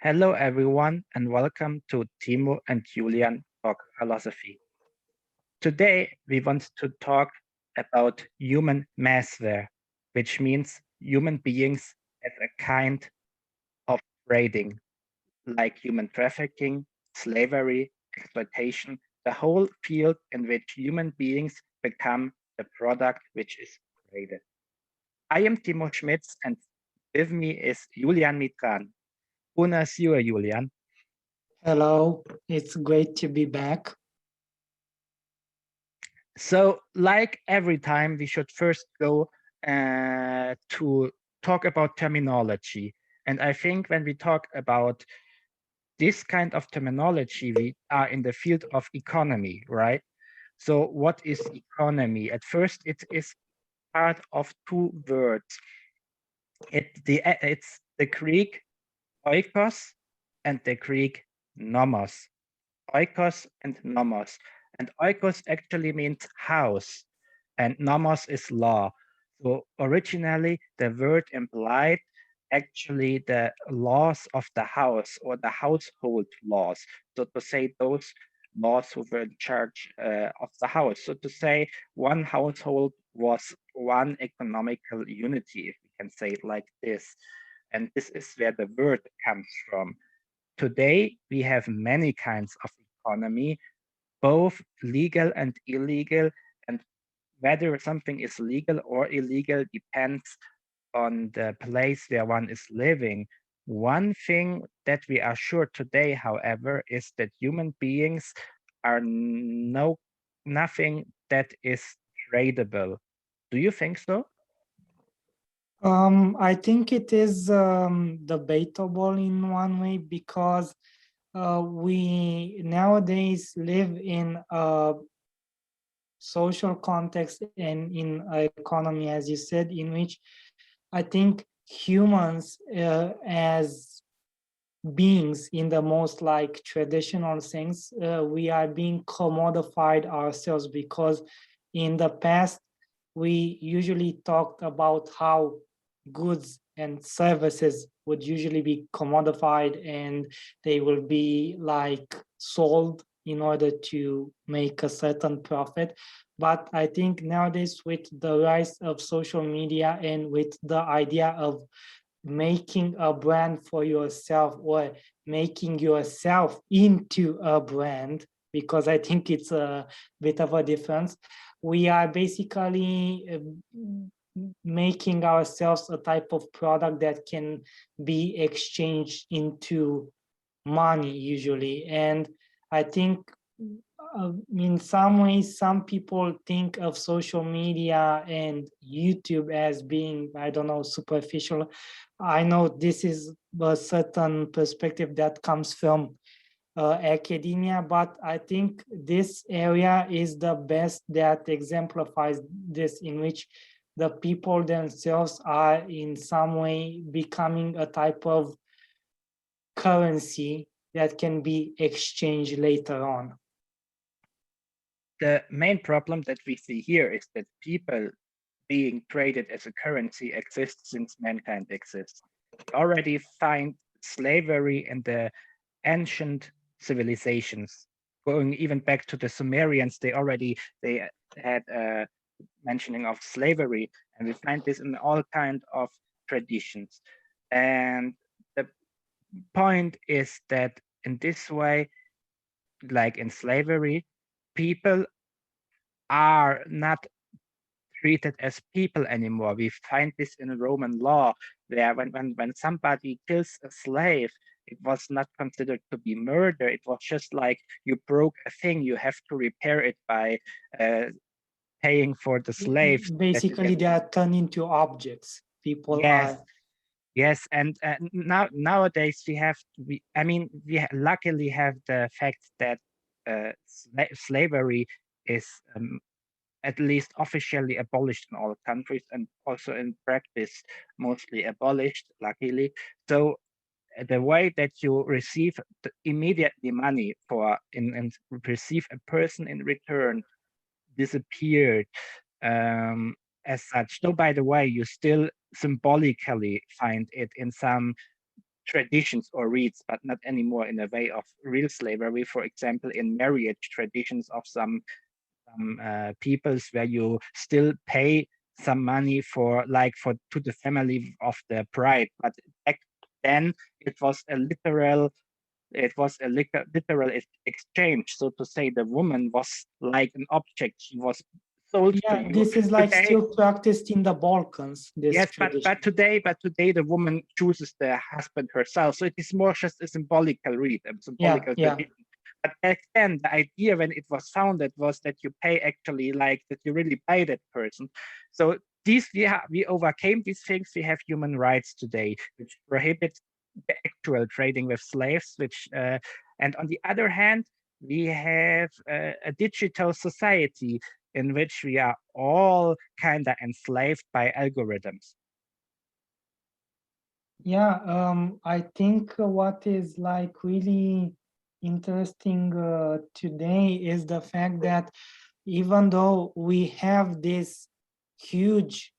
Hello, everyone, and welcome to Timo and Julian Talk Philosophy. Today, we want to talk about human massware, which means human beings as a kind of trading, like human trafficking, slavery, exploitation, the whole field in which human beings become the product which is traded. I am Timo Schmitz, and with me is Julian Mitran. Bună ziua, Julian. Hello, it's great to be back. So, like every time, we should first go to talk about terminology. And I think when we talk about this kind of terminology, we are in the field of economy, right? So, what is economy? At first, it is part of two words. It's the Greek oikos and the Greek nomos. Oikos and nomos. And oikos actually means house, and nomos is law. So originally, the word implied actually the laws of the house or the household laws. So to say those laws who were in charge of the house. So to say one household was one economical unity, if we can say it like this. And this is where the word comes from. Today, we have many kinds of economy, both legal and illegal, and whether something is legal or illegal depends on the place where one is living. One thing that we are sure today, however, is that human beings are nothing that is tradable. Do you think so? I think it is debatable in one way because we nowadays live in a social context and in an economy, as you said, in which I think humans as beings in the most like traditional sense, we are being commodified ourselves because in the past we usually talked about how goods and services would usually be commodified and they will be like sold in order to make a certain profit. But I think nowadays, with the rise of social media and with the idea of making a brand for yourself or making yourself into a brand, because I think it's a bit of a difference. We are basically making ourselves a type of product that can be exchanged into money usually. And I think in some ways, some people think of social media and YouTube as being, I don't know, superficial. I know this is a certain perspective that comes from academia, but I think this area is the best that exemplifies this, in which the people themselves are in some way becoming a type of currency that can be exchanged later on. The main problem that we see here is that people being traded as a currency exists since mankind exists. We already find slavery in the ancient civilizations. Going even back to the Sumerians, they had a mentioning of slavery, and we find this in all kind of traditions. And the point is that in this way, like in slavery, people are not treated as people anymore. We find this in Roman law, where when somebody kills a slave, it was not considered to be murder. It was just like you broke a thing, you have to repair it by uh, paying for the slave that you Basically, get. they are turned into objects. People Yes, are. yes, and nowadays we luckily have the fact that slavery is at least officially abolished in all countries and also in practice mostly abolished, luckily. So the way that you receive immediately money for and receive a person in return disappeared um, as such. Though, by the way, you still symbolically find it in some traditions or rites, but not anymore in a way of real slavery. For example, in marriage traditions of some peoples where you still pay some money for to the family of the bride, but back then it was a literal exchange. So to say, the woman was like an object. She was sold to Yeah, you. this is like Today, still practiced in the Balkans, this yes, tradition. but today the woman chooses the husband herself. So it is more just a symbolical rite, a Yeah, symbolical yeah. tradition. But back then, the idea when it was founded was that you pay actually that you really buy that person. So we overcame these things. We have human rights today, which prohibit the actual trading with slaves. And on the other hand, we have a digital society in which we are all kind of enslaved by algorithms. Yeah, I think what is like really interesting today is the fact that even though we have this huge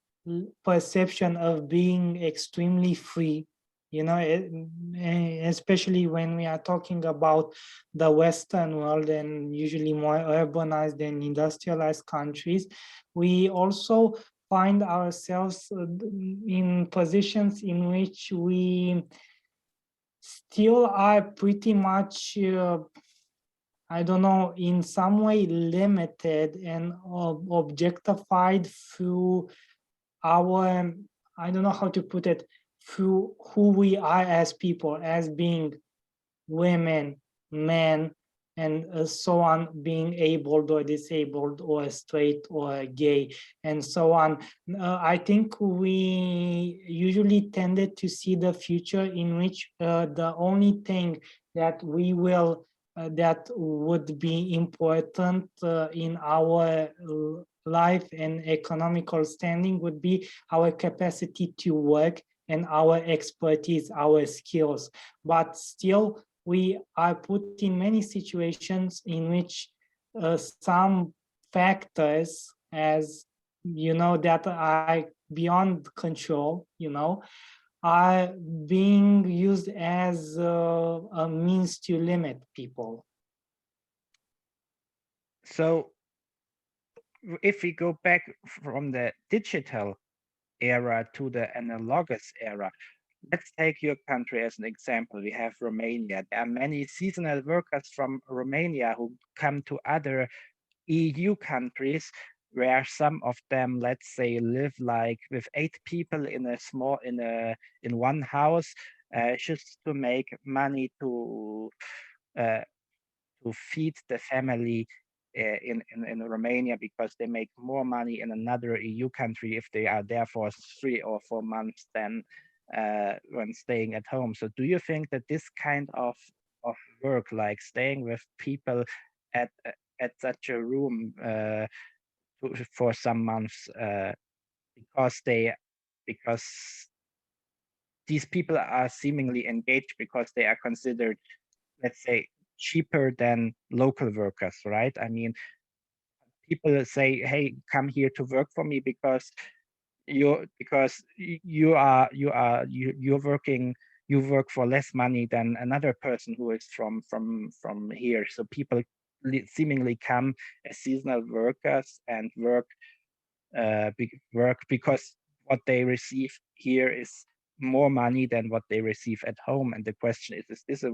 perception of being extremely free, especially when we are talking about the Western world and usually more urbanized and industrialized countries, we also find ourselves in positions in which we still are pretty much I don't know, in some way limited and objectified through our, I don't know how to put it, through who we are as people, as being women, men, and so on, being able or disabled or straight or gay, and so on. I think we usually tended to see the future in which the only thing that we will that would be important in our life and economical standing would be our capacity to work and our expertise, our skills. But still, we are put in many situations in which some factors, as that are beyond control, are being used as a means to limit people. So if we go back from the digital era to the analogous era, let's take your country as an example. We have Romania. There are many seasonal workers from Romania who come to other EU countries where some of them, let's say, live like with 8 people in one house, just to make money uh, to feed the family in Romania, because they make more money in another EU country if they are there for 3 or 4 months than when staying at home. So do you think that this kind of work, like staying with people at at such a room for some months, because these people are seemingly engaged because they are considered, let's say, cheaper than local workers, right? I mean, people say, "Hey, come here to work for me because you're working, you work for less money than another person who is from here." So people seemingly come as seasonal workers and work because what they receive here is more money than what they receive at home. And the question is this a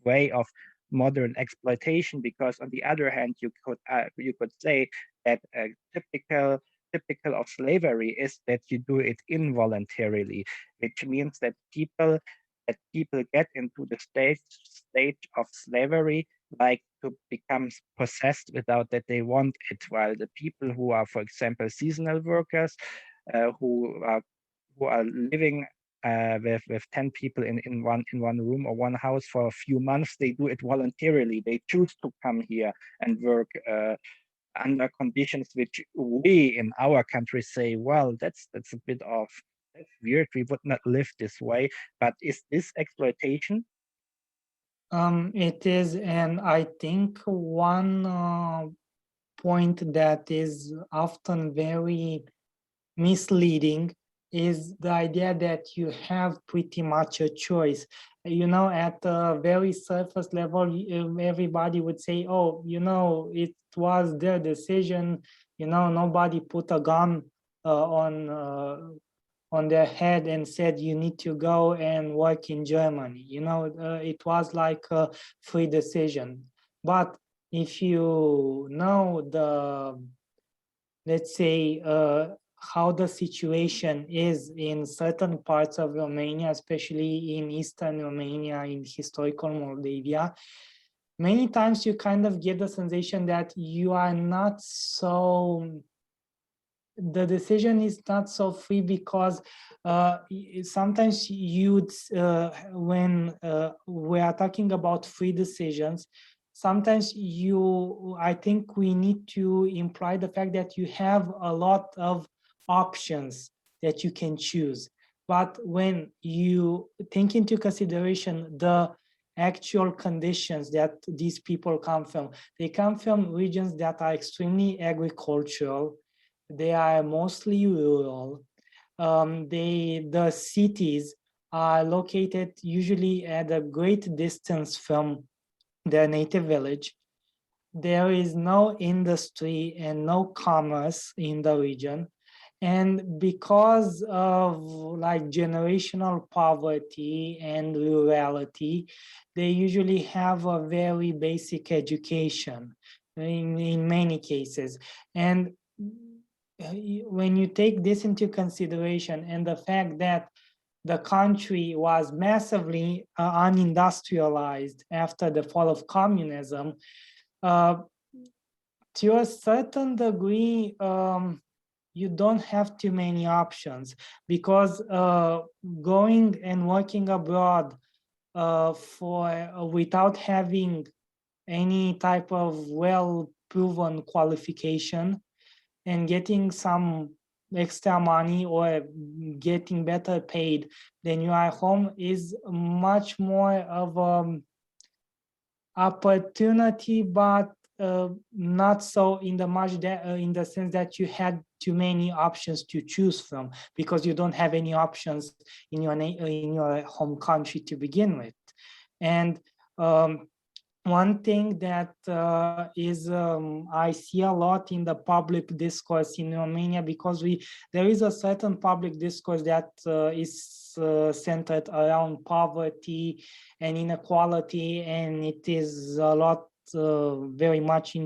way of modern exploitation? Because on the other hand, you could say that typical of slavery is that you do it involuntarily, which means that people get into the stage of slavery, like to become possessed without that they want it, while the people who are, for example, seasonal workers, who are living with 10 people in one room or one house for a few months, they do it voluntarily. They choose to come here and work under conditions which we in our country say, well, that's weird. We would not live this way. But is this exploitation? It is, and I think one point that is often very misleading is the idea that you have pretty much a choice. You know, at the very surface level, everybody would say, oh, you know, it was their decision. You know, nobody put a gun on their head and said you need to go and work in Germany. You know, it was like a free decision. But if you know the, let's say, how the situation is in certain parts of Romania, especially in Eastern Romania, in historical Moldavia, many times you kind of get the sensation that you are not so, the decision is not so free, because sometimes you'd when we are talking about free decisions, sometimes I think we need to imply the fact that you have a lot of options that you can choose. But when you take into consideration the actual conditions that these people come from, they come from regions that are extremely agricultural, they are mostly rural. The cities are located usually at a great distance from their native village. There is no industry and no commerce in the region. And because of like generational poverty and rurality, they usually have a very basic education in many cases. And when you take this into consideration and the fact that the country was massively unindustrialized after the fall of communism, uh, to a certain degree, you don't have too many options, because going and working abroad without having any type of well proven qualification and getting some extra money or getting better paid than you are home is much more of opportunity, but not so in the much that in the sense that you had too many options to choose from, because you don't have any options in your home country to begin with. And one thing that I see a lot in the public discourse in Romania, because there is a certain public discourse that is centered around poverty and inequality, and it is a lot very much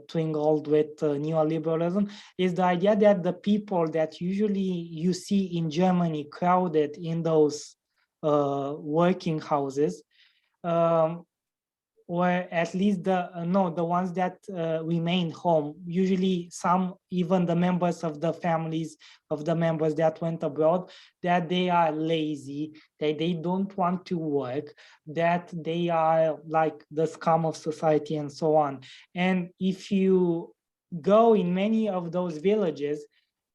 twinkled with neoliberalism, is the idea that the people that usually you see in Germany crowded in those working houses, um, or at least the ones that remain home, usually some, even the members of the families of the members that went abroad, that they are lazy, that they don't want to work, that they are like the scum of society and so on. And if you go in many of those villages,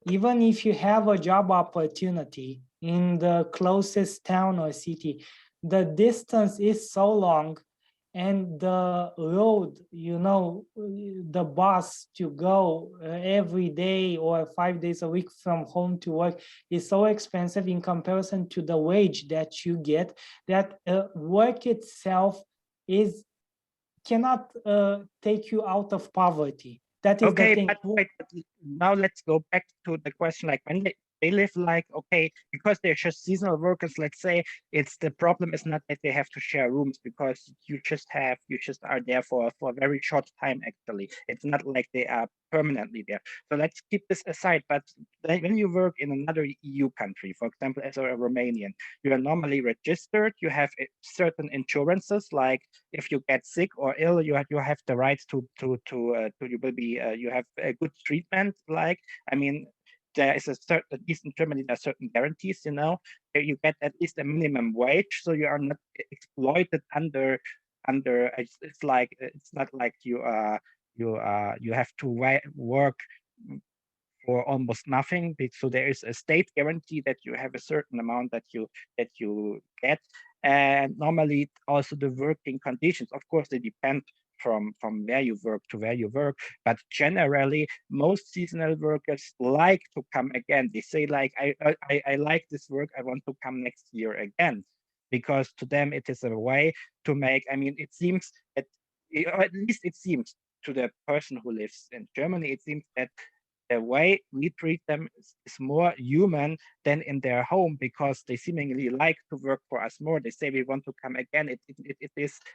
even if you have a job opportunity in the closest town or city, the distance is so long, and the road, you know, the bus to go every day or 5 days a week from home to work is so expensive in comparison to the wage that you get, that work itself is cannot take you out of poverty. That is the Okay, thing. but wait, now let's go back to the question, like when they live like, okay, because they're just seasonal workers, let's say, it's the problem is not that they have to share rooms, because you just are there for a very short time, actually. It's not like they are permanently there. So let's keep this aside. But when you work in another EU country, for example, as a Romanian, you are normally registered, you have certain insurances, like if you get sick or ill, you have the right to you will be you have a good treatment. Like, I mean, there is a certain, at least in Germany, there are certain guarantees. You know, you get at least a minimum wage, so you are not exploited under. It's like it's not like you have to work for almost nothing. So there is a state guarantee that you have a certain amount that you get. And normally also the working conditions, of course, they depend from where you work to where you work, but generally most seasonal workers like to come again. They say like, I like this work, I want to come next year again, because to them it is a way to make, I mean, it seems that, or at least it seems to the person who lives in Germany, it seems that the way we treat them is more human than in their home, because they seemingly like to work for us more. They say we want to come again. It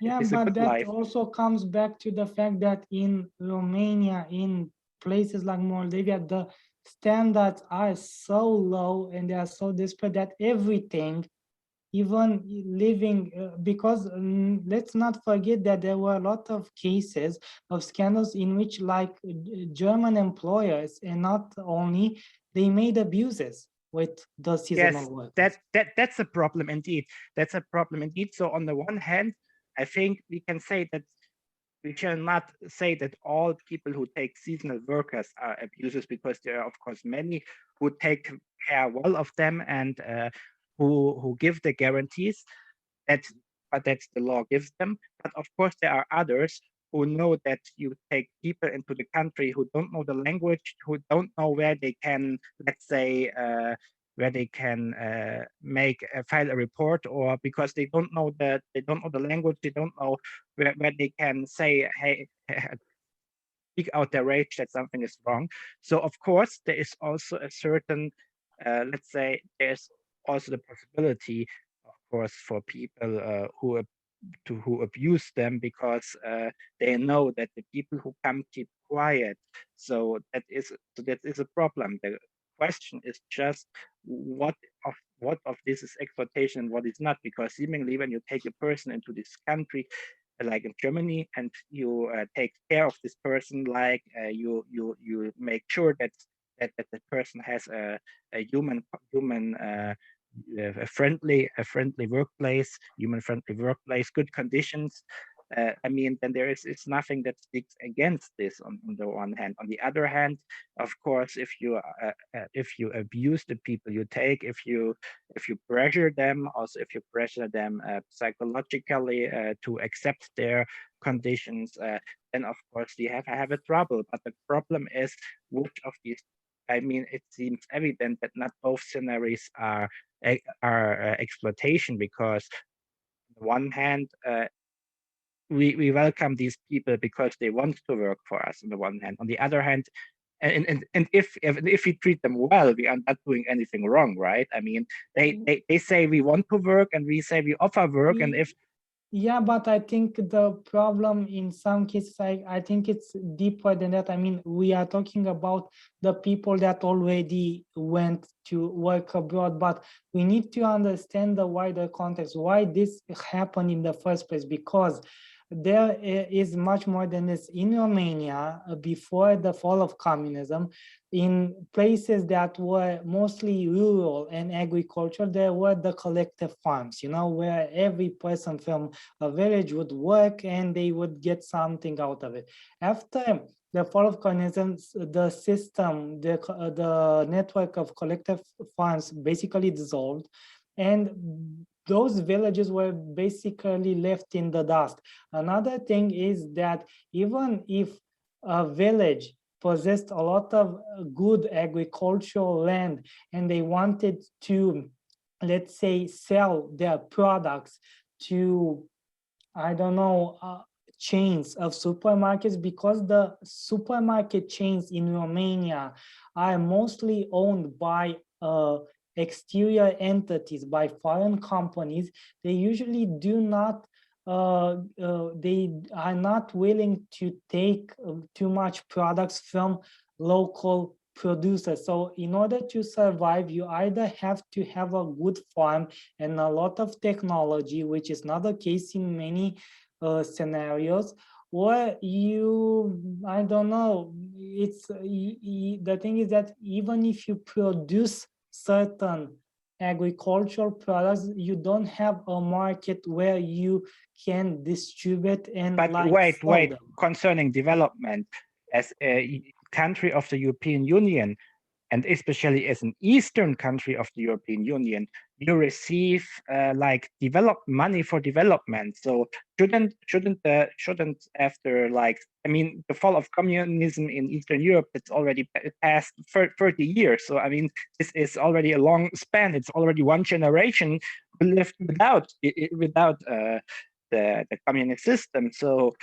Yeah, is a but good that life. also comes back to the fact that in Romania, in places like Moldavia, the standards are so low and they are so desperate that everything, even living, because let's not forget that there were a lot of cases of scandals in which, like, German employers, and not only, they made abuses with the Yes, seasonal workers. that's a problem indeed. That's a problem indeed. So on the one hand, I think we can say that we shall not say that all people who take seasonal workers are abusers, because there are of course many who take care well of them, and who give the guarantees that that the law gives them. But of course there are others who know that you take people into the country who don't know the language, who don't know where they can, let's say, where they can file a report, or because they don't know the language, they don't know where they can say, hey, speak out their rage that something is wrong. So of course there is also a certain, let's say, there's also the possibility, of course, for people who abuse them, because they know that the people who come keep quiet. So that is a problem. The question is just what of this is exploitation and what is not, because seemingly when you take a person into this country, like in Germany, and you take care of this person, like you make sure that the person has a human a friendly workplace, human friendly workplace, good conditions. I mean, then there is nothing that speaks against this on the one hand. On the other hand, of course, if you abuse the people you take, if you pressure them, also if you pressure them psychologically to accept their conditions, then of course we have a trouble. But the problem is which of these. I mean, it seems evident that not both scenarios are exploitation, because on the one hand, we welcome these people because they want to work for us on the one hand. On the other hand, and if we treat them well, we are not doing anything wrong, right? I mean, they say we want to work, and we say we offer work, and if Yeah, but I think the problem in some cases, I think it's deeper than that. I mean, we are talking about the people that already went to work abroad, but we need to understand the wider context, why this happened in the first place, because there is much more than this. In Romania, before the fall of communism, in places that were mostly rural and agricultural, there were the collective farms, where every person from a village would work and they would get something out of it. After the fall of communism, the system, the network of collective farms basically dissolved, and those villages were basically left in the dust. Another thing is that even if a village possessed a lot of good agricultural land and they wanted to, let's say, sell their products to, I don't know, chains of supermarkets, because the supermarket chains in Romania are mostly owned by exterior entities, by foreign companies. They usually do not, they are not willing to take too much products from local producers. So in order to survive, you either have to have a good farm and a lot of technology, which is not the case in many scenarios, or you, I don't know, it's the thing is that even if you produce certain agricultural products, you don't have a market where you can distribute and but like sell wait, them. concerning development, as a country of the European Union, And especially as an Eastern country of the European Union, you receive like money for development. So shouldn't after like, I mean, the fall of communism in Eastern Europe, it's already past 30 years. So I mean, this is already a long span. It's already one generation who lived without the communist system. So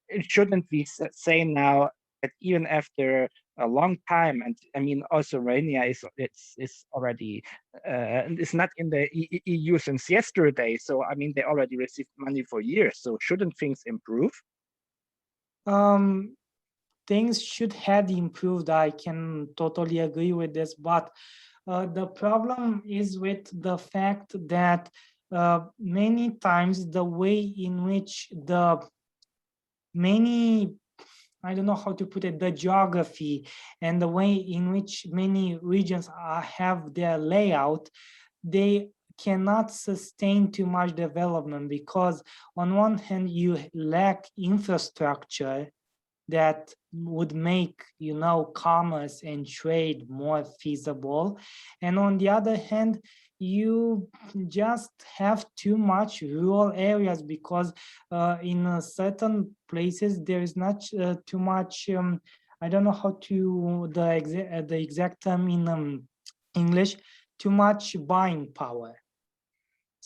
it shouldn't be say now that even after a long time, and I mean also Romania is already it's not in the EU since yesterday. So I mean they already received money for years. So shouldn't things improve? Um, things should have improved. I can totally agree with this, but the problem is with the fact that many times the way in which the many, I don't know how to put it, the geography and the way in which many regions have their layout, they cannot sustain too much development, because on one hand you lack infrastructure that would make, you know, commerce and trade more feasible, and on the other hand you just have too much rural areas, because in certain places there is not too much I don't know how to the exact term in English, too much buying power.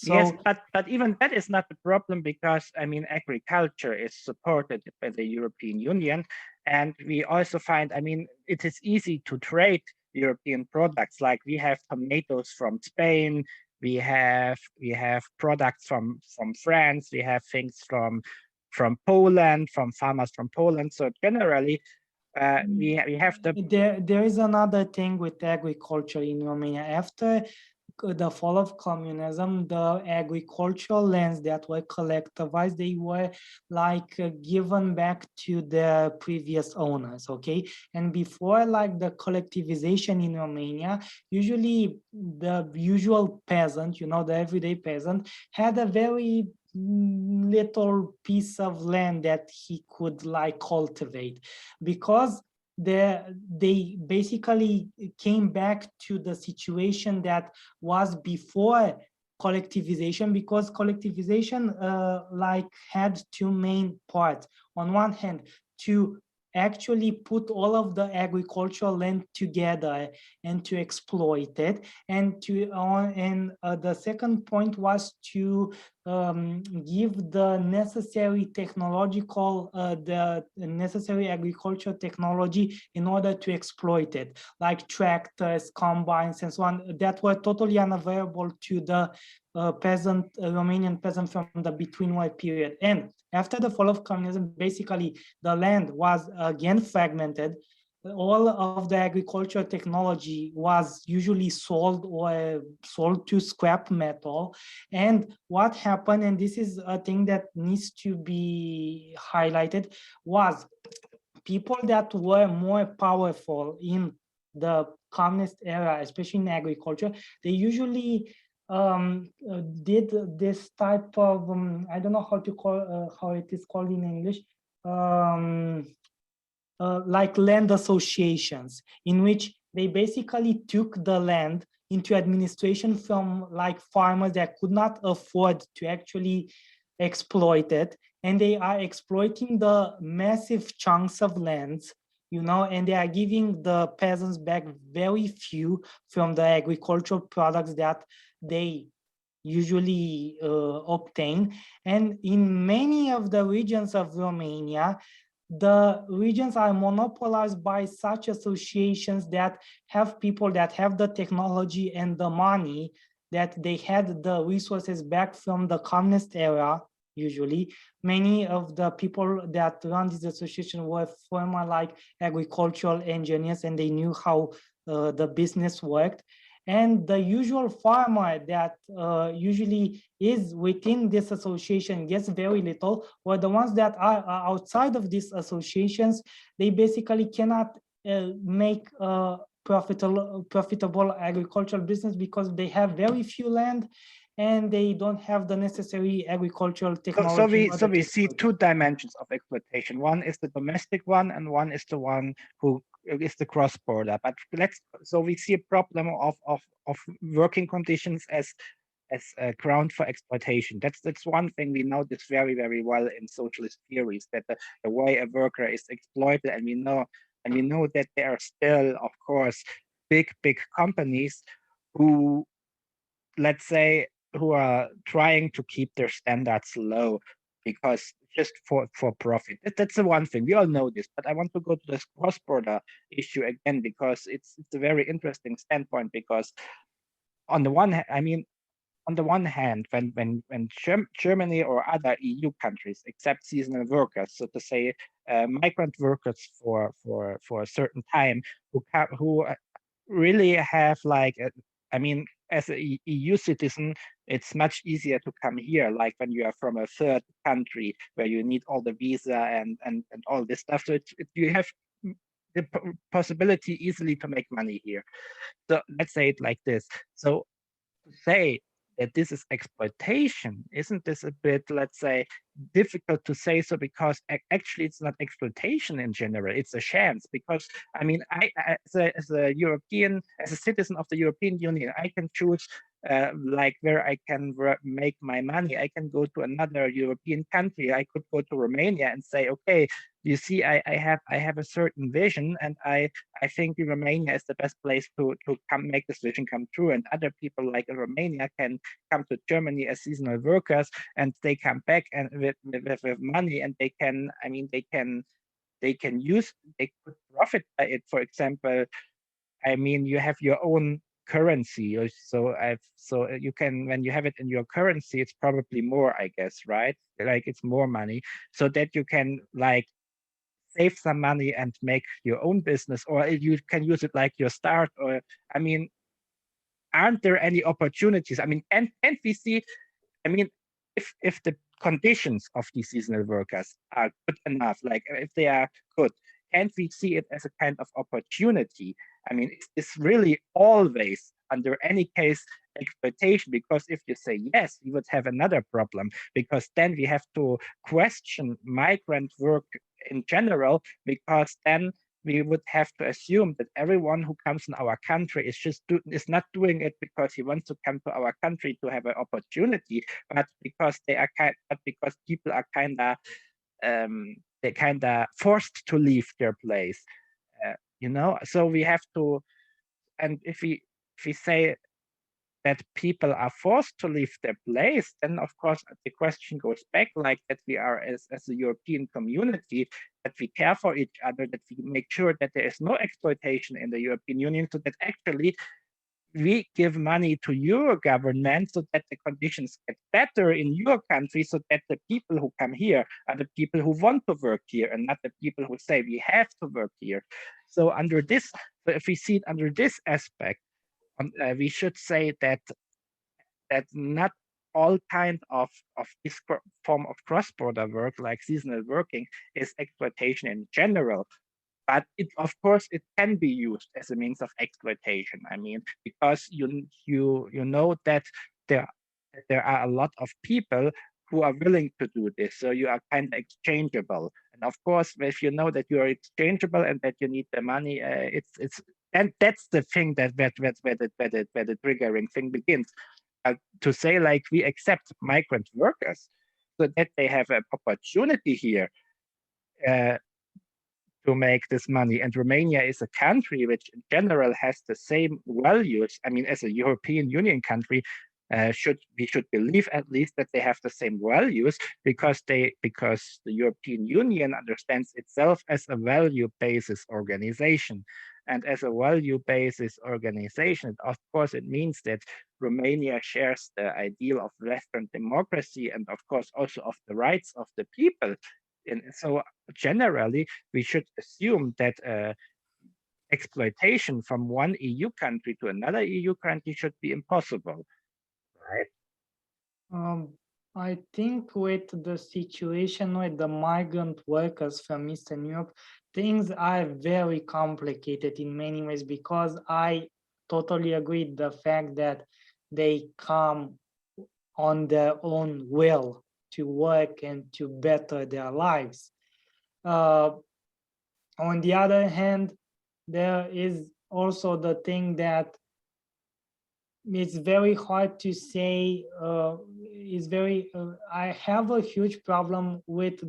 Yes, So but even that is not the problem, because I mean agriculture is supported by the European Union, and we also find, I mean, it is easy to trade European products. Like we have tomatoes from Spain, we have products from France, we have things from Poland, from farmers from Poland. So generally, we have the there is another thing with agriculture in Romania. After the fall of communism, the agricultural lands that were collectivized, they were like given back to the previous owners, okay? And before like the collectivization in Romania, usually the usual peasant, you know, the everyday peasant, had a very little piece of land that he could like cultivate, because they basically came back to the situation that was before collectivization, because collectivization like had two main parts. On one hand, to actually put all of the agricultural land together and to exploit it, and the second point was to give the necessary technological the necessary agricultural technology in order to exploit it, like tractors, combines, and so on, that were totally unavailable to the Romanian peasant from the between war period. And after the fall of communism, basically the land was again fragmented. All of the agricultural technology was usually sold or sold to scrap metal. And what happened, and this is a thing that needs to be highlighted, was people that were more powerful in the communist era, especially in agriculture, they usually did this type of I don't know how to call how it is called in English, like land associations, in which they basically took the land into administration from like farmers that could not afford to actually exploit it, and they are exploiting the massive chunks of lands, you know, and they are giving the peasants back very few from the agricultural products that they usually obtain. And in many of the regions of Romania, the regions are monopolized by such associations that have people that have the technology and the money, that they had the resources back from the communist era. Usually many of the people that run this association were former like agricultural engineers, and they knew how the business worked. And the usual farmer that usually is within this association gets very little, or the ones that are outside of these associations, they basically cannot make a profitable agricultural business, because they have very few land and they don't have the necessary agricultural technology in so order we to see exploit it. two dimensions of exploitation. One is the domestic one, and one is the one who is the cross-border. But so we see a problem of working conditions as a ground for exploitation. That's one thing we know this very well in socialist theories, that the way a worker is exploited, and we know that there are still, of course, big companies who, let's say, who are trying to keep their standards low because just for profit. That's the one thing. We all know this, but I want to go to this cross-border issue again because it's a very interesting standpoint. Because on the one hand, on the one hand, when Germany or other EU countries accept seasonal workers, so to say, migrant workers for a certain time, who really have like, as a EU citizen, it's much easier to come here, like when you are from a third country where you need all the visa and all this stuff. So you have the possibility easily to make money here. So let's say it like this. So to say that this is exploitation, isn't this a bit, let's say, difficult to say so? Because actually it's not exploitation in general, it's a chance. Because I as a European, as a citizen of the European Union, I can choose like where I can make my money. I can go to another European country. I could go to Romania and say, okay, you see, I have a certain vision, and I think Romania is the best place to come make this vision come true. And other people like in Romania can come to Germany as seasonal workers, and they come back and with money, and they can, they could profit by it. For example, you have your own currency, so you can, when you have it in your currency, it's probably more, I guess, right? Like it's more money, so that you can like save some money and make your own business, or you can use it like your start. Or aren't there any opportunities? Can't we see, if the conditions of these seasonal workers are good enough, like if they are good, can't we see it as a kind of opportunity? It's really always, under any case, exploitation. Because if you say yes, we would have another problem, because then we have to question migrant work in general, because then we would have to assume that everyone who comes in our country is not doing it because he wants to come to our country to have an opportunity, but because people are kind of forced to leave their place. So we have to, and if we say that people are forced to leave their place, then of course the question goes back, like that we are, as a European community, that we care for each other, that we make sure that there is no exploitation in the European Union, so that actually we give money to your government so that the conditions get better in your country, so that the people who come here are the people who want to work here, and not the people who say we have to work here. So if we see it under this aspect, we should say that not all kind of this form of cross-border work, like seasonal working, is exploitation in general. But of course, it can be used as a means of exploitation. Because you know that there are a lot of people who are willing to do this, so you are kind of exchangeable. And of course, if you know that you are exchangeable and that you need the money, and that's the thing where the triggering thing begins. To say, like, we accept migrant workers so that they have an opportunity here to make this money. And Romania is a country which in general has the same values. As a European Union country, we should believe at least that they have the same values, because the European Union understands itself as a value basis organization. And as a value basis organization, of course, it means that Romania shares the ideal of Western democracy, and of course also of the rights of the people. And so generally, we should assume that exploitation from one EU country to another EU country should be impossible, right? I think with the situation with the migrant workers from Eastern Europe, things are very complicated in many ways, because I totally agree with the fact that they come on their own will to work and to better their lives. On the other hand, there is also the thing that it's very hard to say. I have a huge problem with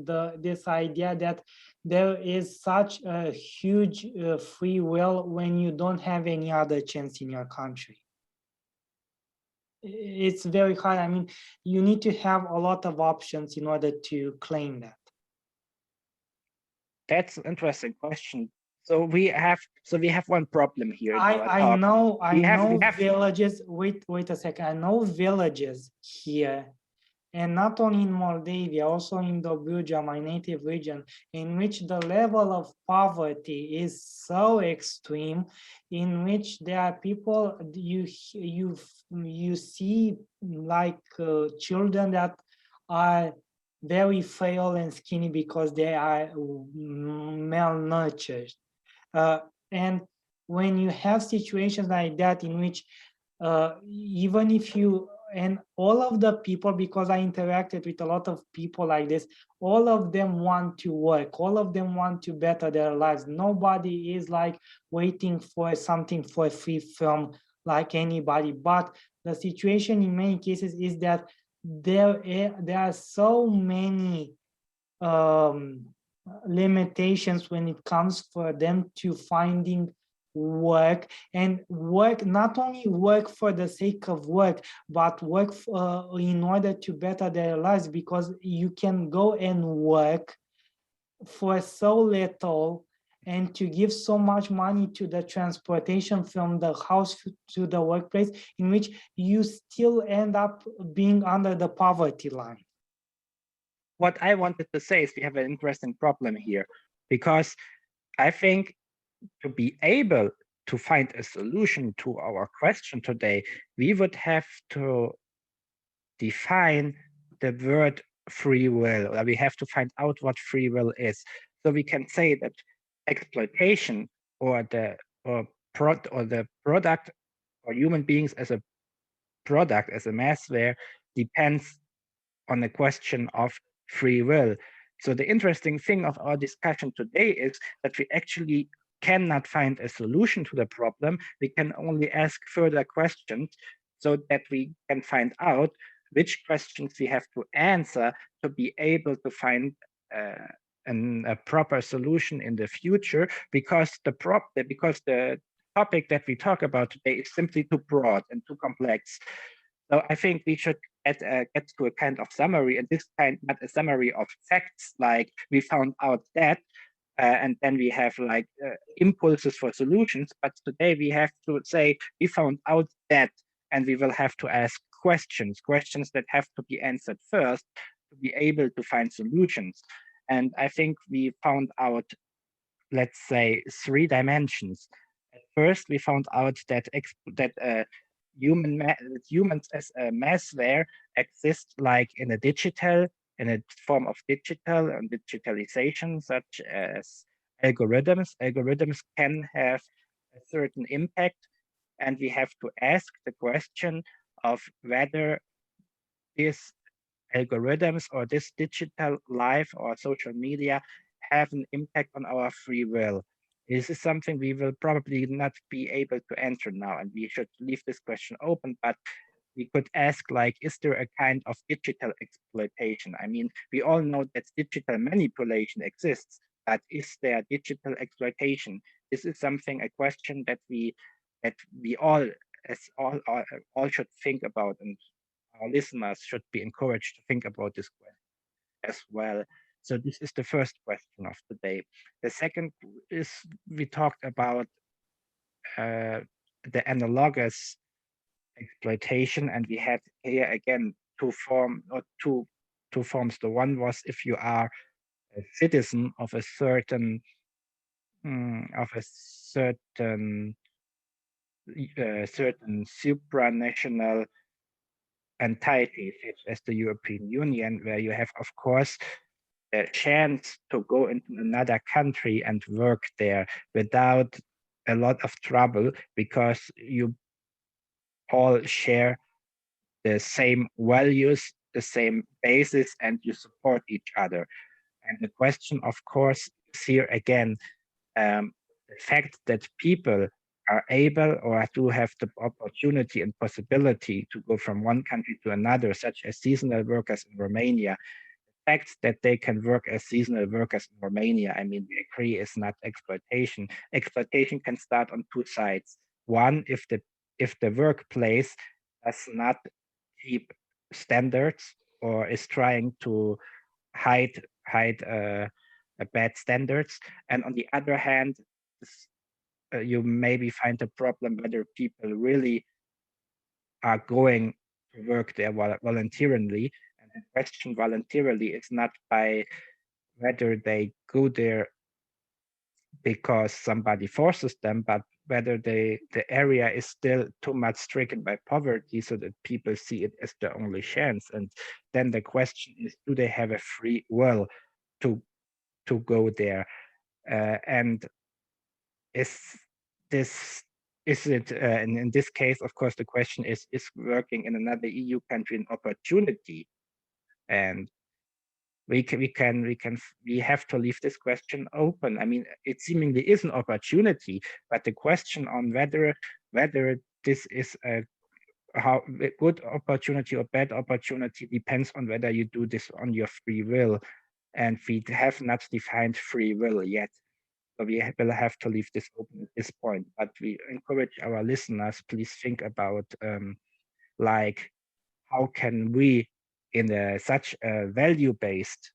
this idea that there is such a huge free will when you don't have any other chance in your country. It's very hard. I mean, you need to have a lot of options in order to claim that. That's an interesting question. So we have one problem here in our I talk. know We know have villages. Wait a second. I know villages here, and not only in Moldavia, also in Dobruja, my native region, in which the level of poverty is so extreme, in which there are people you see like children that are very frail and skinny because they are malnourished. Uh, and when you have situations like that in which even if you and all of the people, because I interacted with a lot of people like this, all of them want to work, all of them want to better their lives. Nobody is like waiting for something for free from like anybody. But the situation in many cases is that there are so many um, limitations when it comes for them to finding work, and work, not only work for the sake of work, but work in order to better their lives, because you can go and work for so little and to give so much money to the transportation from the house to the workplace, in which you still end up being under the poverty line. what I wanted to say is we have an interesting problem here, because I think to be able to find a solution to our question today, we would have to define the word free will, or we have to find out what free will is. So we can say that exploitation or the product or human beings as a product, as a massware, depends on the question of free will. So the interesting thing of our discussion today is that we actually cannot find a solution to the problem. We can only ask further questions so that we can find out which questions we have to answer to be able to find a proper solution in the future, because the topic that we talk about today is simply too broad and too complex. So I think we should get to a kind of summary, and this kind, not a summary of facts, like we found out that, and then we have like impulses for solutions. But today we have to say we found out that, and we will have to ask questions that have to be answered first to be able to find solutions. And I think we found out, let's say, 3 dimensions. At first, we found out that humans as a massware exist like in a form of digital and digitalization, such as algorithms. Algorithms can have a certain impact, and we have to ask the question of whether these algorithms or this digital life or social media have an impact on our free will. This is something we will probably not be able to answer now, and we should leave this question open, but we could ask, like, is there a kind of digital exploitation? I mean, we all know that digital manipulation exists, but is there digital exploitation? This is something, a question that we all should think about, and our listeners should be encouraged to think about this question as well. So this is the first question of today. The second is, we talked about the analogous exploitation, and we had here again two forms. The one was if you are a citizen of a certain certain supranational entity, such as the European Union, where you have, of course, a chance to go into another country and work there without a lot of trouble, because you all share the same values, the same basis, and you support each other. And the question, of course, is here again, the fact that people are able or do have the opportunity and possibility to go from one country to another, such as seasonal workers in Romania, the fact that they can work as seasonal workers in Romania, I mean, we agree is not exploitation. Exploitation can start on two sides. One, if the workplace does not keep standards or is trying to hide bad standards, and on the other hand, you maybe find a problem whether people really are going to work there voluntarily. And the question voluntarily is not by whether they go there because somebody forces them, but whether the area is still too much stricken by poverty so that people see it as their only chance. And then the question is, do they have a free will to go there? And is this is it in this case, of course, the question is working in another EU country an opportunity? And we have to leave this question open. I mean, it seemingly is an opportunity, but the question on whether this is a good opportunity or bad opportunity depends on whether you do this on your free will, and we have not defined free will yet. So we will have to leave this open at this point, but we encourage our listeners, please think about like, how can we in such a value-based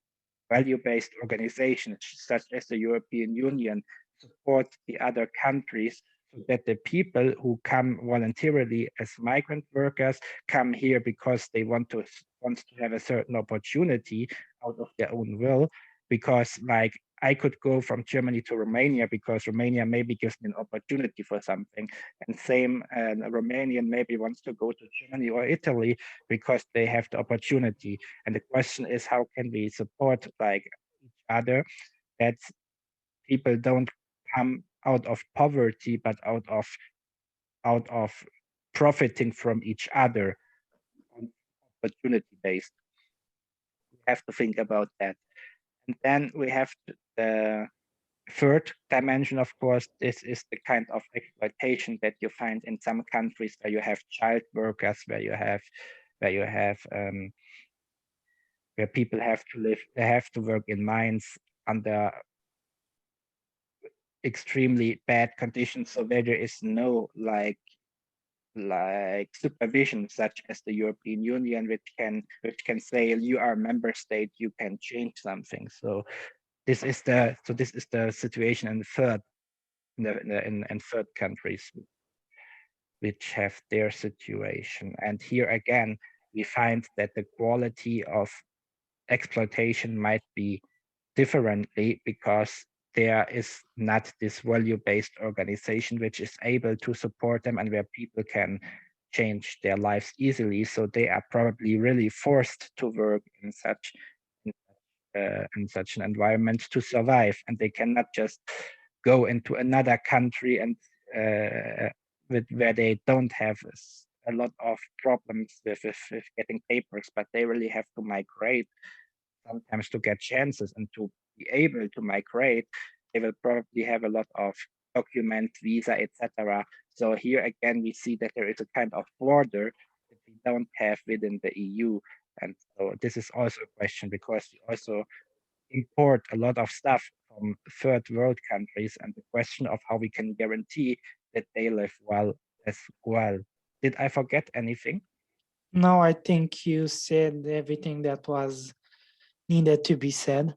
organization such as the European Union support the other countries so that the people who come voluntarily as migrant workers come here because they want to have a certain opportunity out of their own will. Because like I could go from Germany to Romania because Romania maybe gives me an opportunity for something, and same a Romanian maybe wants to go to Germany or Italy because they have the opportunity. And the question is, how can we support like each other, that people don't come out of poverty, but out of profiting from each other, opportunity based. We have to think about that. And then we have the third dimension, of course. This is the kind of exploitation that you find in some countries where you have child workers, where people have to live, they have to work in mines under extremely bad conditions, so where there is no like supervision such as the European Union, which can say you are a member state, you can change something. So this is the situation in third countries which have their situation. And here again, we find that the quality of exploitation might be differently because there is not this value-based organization which is able to support them and where people can change their lives easily. So they are probably really forced to work in such an environment to survive, and they cannot just go into another country and where they don't have a lot of problems with getting papers, but they really have to migrate sometimes to get chances, and to be able to migrate, they will probably have a lot of document, visa, etc. So here again, we see that there is a kind of border that we don't have within the EU. And so this is also a question because we also import a lot of stuff from third world countries, and the question of how we can guarantee that they live well as well. Did I forget anything? No, I think you said everything that was needed to be said.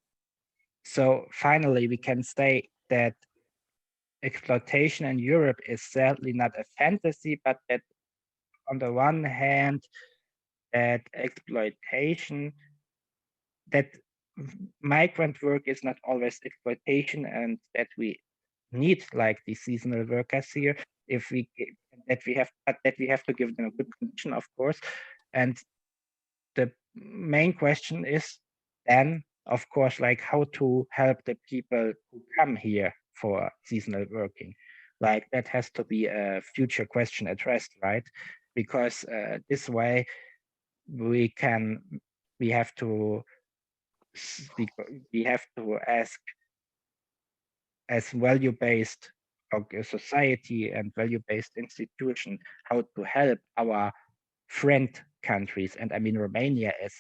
So finally, we can say that exploitation in Europe is certainly not a fantasy, but that on the one hand, that exploitation, that migrant work is not always exploitation, and that we need like these seasonal workers here, if we that we have to give them a good condition, of course. And the main question is then, of course, like how to help the people who come here for seasonal working. Like that has to be a future question addressed, right? Because this way we have to ask as value-based society and value-based institution, how to help our friend countries. And I mean, Romania is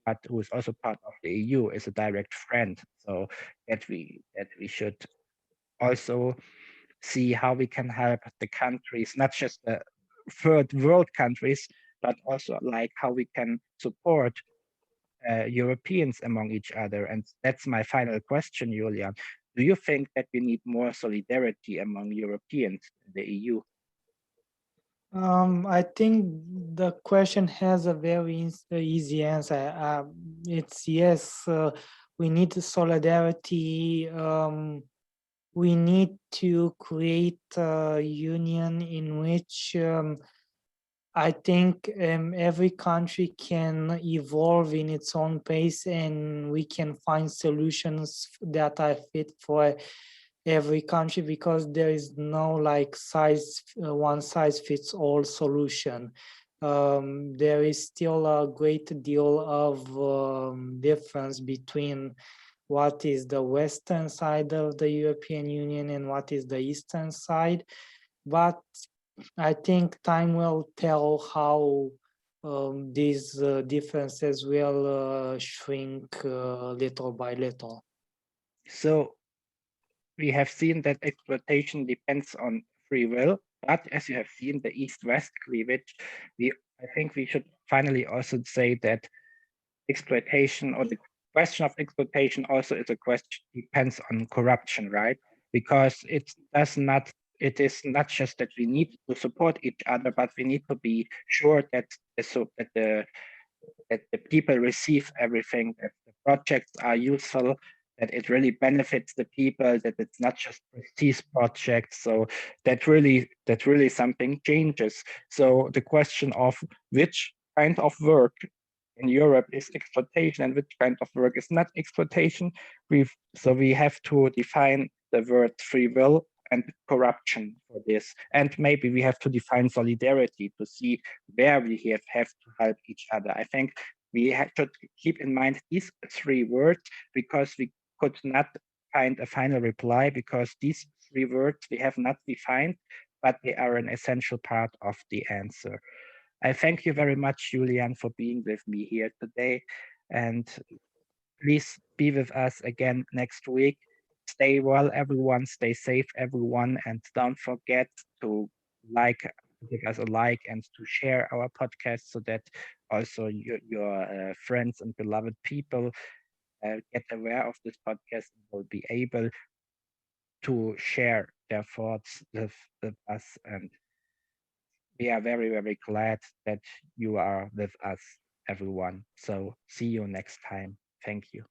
part, who is also part of the EU, is a direct friend. So that we should also see how we can help the countries, not just the third world countries, but also like how we can support Europeans among each other. And that's my final question, Julian. Do you think that we need more solidarity among Europeans in the EU? I think the question has a very easy answer. It's yes, we need solidarity. We need to create a union in which I think every country can evolve in its own pace and we can find solutions that are fit for every country, because there is no like one size fits all solution. There is still a great deal of difference between what is the western side of the European Union and what is the eastern side. But I think time will tell how these differences will shrink little by little. So we have seen that exploitation depends on free will, but as you have seen, the East-West cleavage, I think we should finally also say that exploitation, or the question of exploitation, also is a question depends on corruption, right? Because it is not just that we need to support each other, but we need to be sure that the people receive everything, that the projects are useful, that it really benefits the people, that it's not just prestige projects. So that really something changes. So the question of which kind of work in Europe is exploitation and which kind of work is not exploitation. We have to define the word free will and corruption for this. And maybe we have to define solidarity to see where we have to help each other. I think we should keep in mind these three words, because we could not find a final reply, because these three words we have not defined, but they are an essential part of the answer. I thank you very much, Julian, for being with me here today. And please be with us again next week. Stay well, everyone. Stay safe, everyone. And don't forget to like, give us a like, and to share our podcast, so that also your friends and beloved people get aware of this podcast and will be able to share their thoughts with us. And we are very, very glad that you are with us, everyone. So see you next time. Thank you.